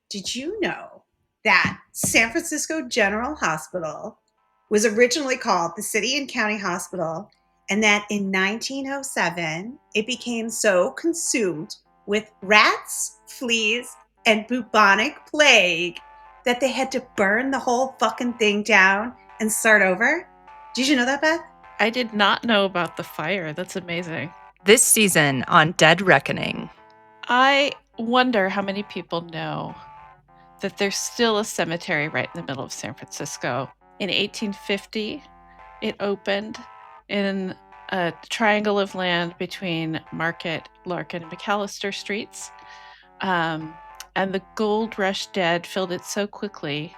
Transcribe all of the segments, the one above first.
did you know that San Francisco General Hospital was originally called the City and County Hospital, and that in 1907, it became so consumed with rats, fleas, and bubonic plague that they had to burn the whole fucking thing down and start over? Did you know that, Beth? I did not know about the fire. That's amazing. This season on Dead Reckoning. I wonder how many people know that there's still a cemetery right in the middle of San Francisco. In 1850, it opened in a triangle of land between Market, Larkin, and McAllister Streets. And the gold rush dead filled it so quickly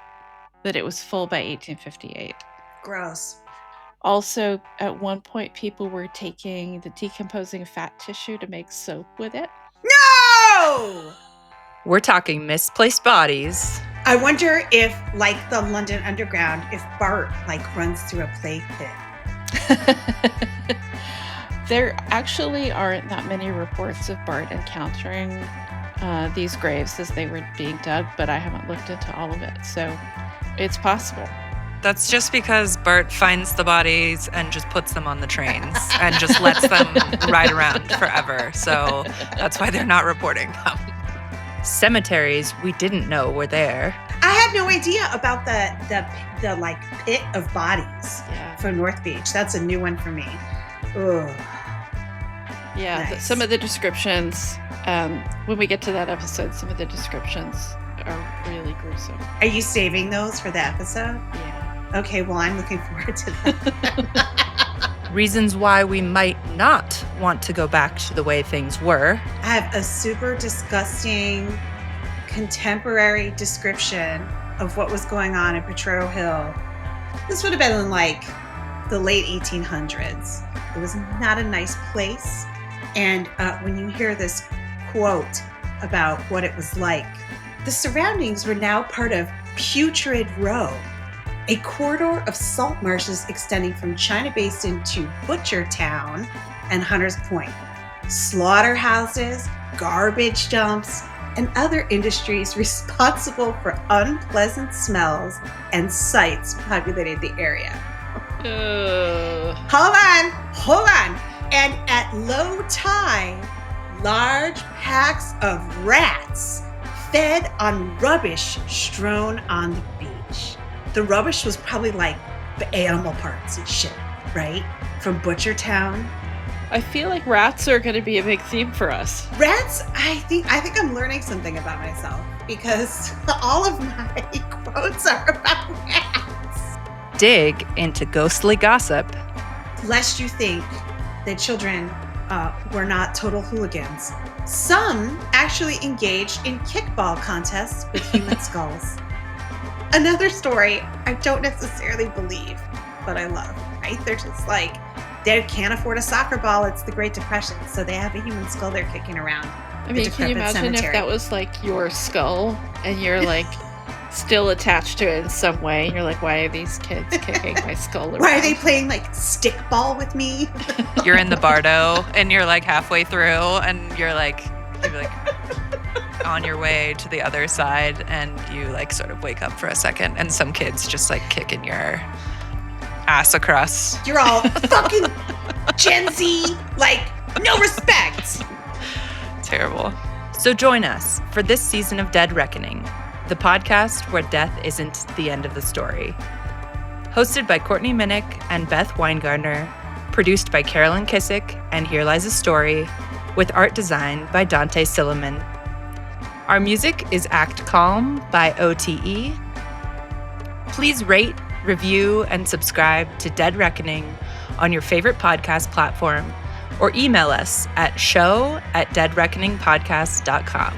that it was full by 1858. Gross. Also, at one point, people were taking the decomposing fat tissue to make soap with it. No! We're talking misplaced bodies. I wonder if, like the London Underground, if Bart, runs through a plague pit. There actually aren't that many reports of Bart encountering these graves as they were being dug, but I haven't looked into all of it, so it's possible. That's just because Bart finds the bodies and just puts them on the trains and just lets them ride around forever. So that's why they're not reporting them. Cemeteries we didn't know were there. I had no idea about the pit of bodies for North Beach. That's a new one for me. Ugh. Yeah, Nice. some of the descriptions, when we get to that episode, some of the descriptions are really gruesome. Are you saving those for the episode? Yeah. Okay, well, I'm looking forward to that. Reasons why we might not want to go back to the way things were. I have a super disgusting contemporary description of what was going on in Potrero Hill. This would have been in the late 1800s. It was not a nice place. And when you hear this quote about what it was like, the surroundings were now part of Putrid Row, a corridor of salt marshes extending from China Basin to Butchertown and Hunters Point. Slaughterhouses, garbage dumps, and other industries responsible for unpleasant smells and sights populated the area. Hold on. And at low tide, large packs of rats fed on rubbish strewn on the beach. The rubbish was probably the animal parts and shit, right? From Butchertown. I feel like rats are going to be a big theme for us. Rats, I think I'm learning something about myself because all of my quotes are about rats. Dig into ghostly gossip. Lest you think that children were not total hooligans. Some actually engaged in kickball contests with human skulls. Another story I don't necessarily believe, but I love, right? They're just they can't afford a soccer ball. It's the Great Depression, so they have a human skull they're kicking around. I mean, can you imagine if that was your skull and you're still attached to it in some way? And you're why are these kids kicking my skull around? Why are they playing stickball with me? You're in the Bardo and you're halfway through and you're on your way to the other side and you sort of wake up for a second and some kids just kicking your ass across. You're all fucking Gen Z, no respect. Terrible. So join us for this season of Dead Reckoning, the podcast where death isn't the end of the story. Hosted by Courtney Minick and Beth Winegarner, produced by Carolyn Kissick and Here Lies a Story, with art design by Dante Silliman. Our music is Act Calm by OTE. Please rate, review, and subscribe to Dead Reckoning on your favorite podcast platform or email us at show@deadreckoningpodcast.com.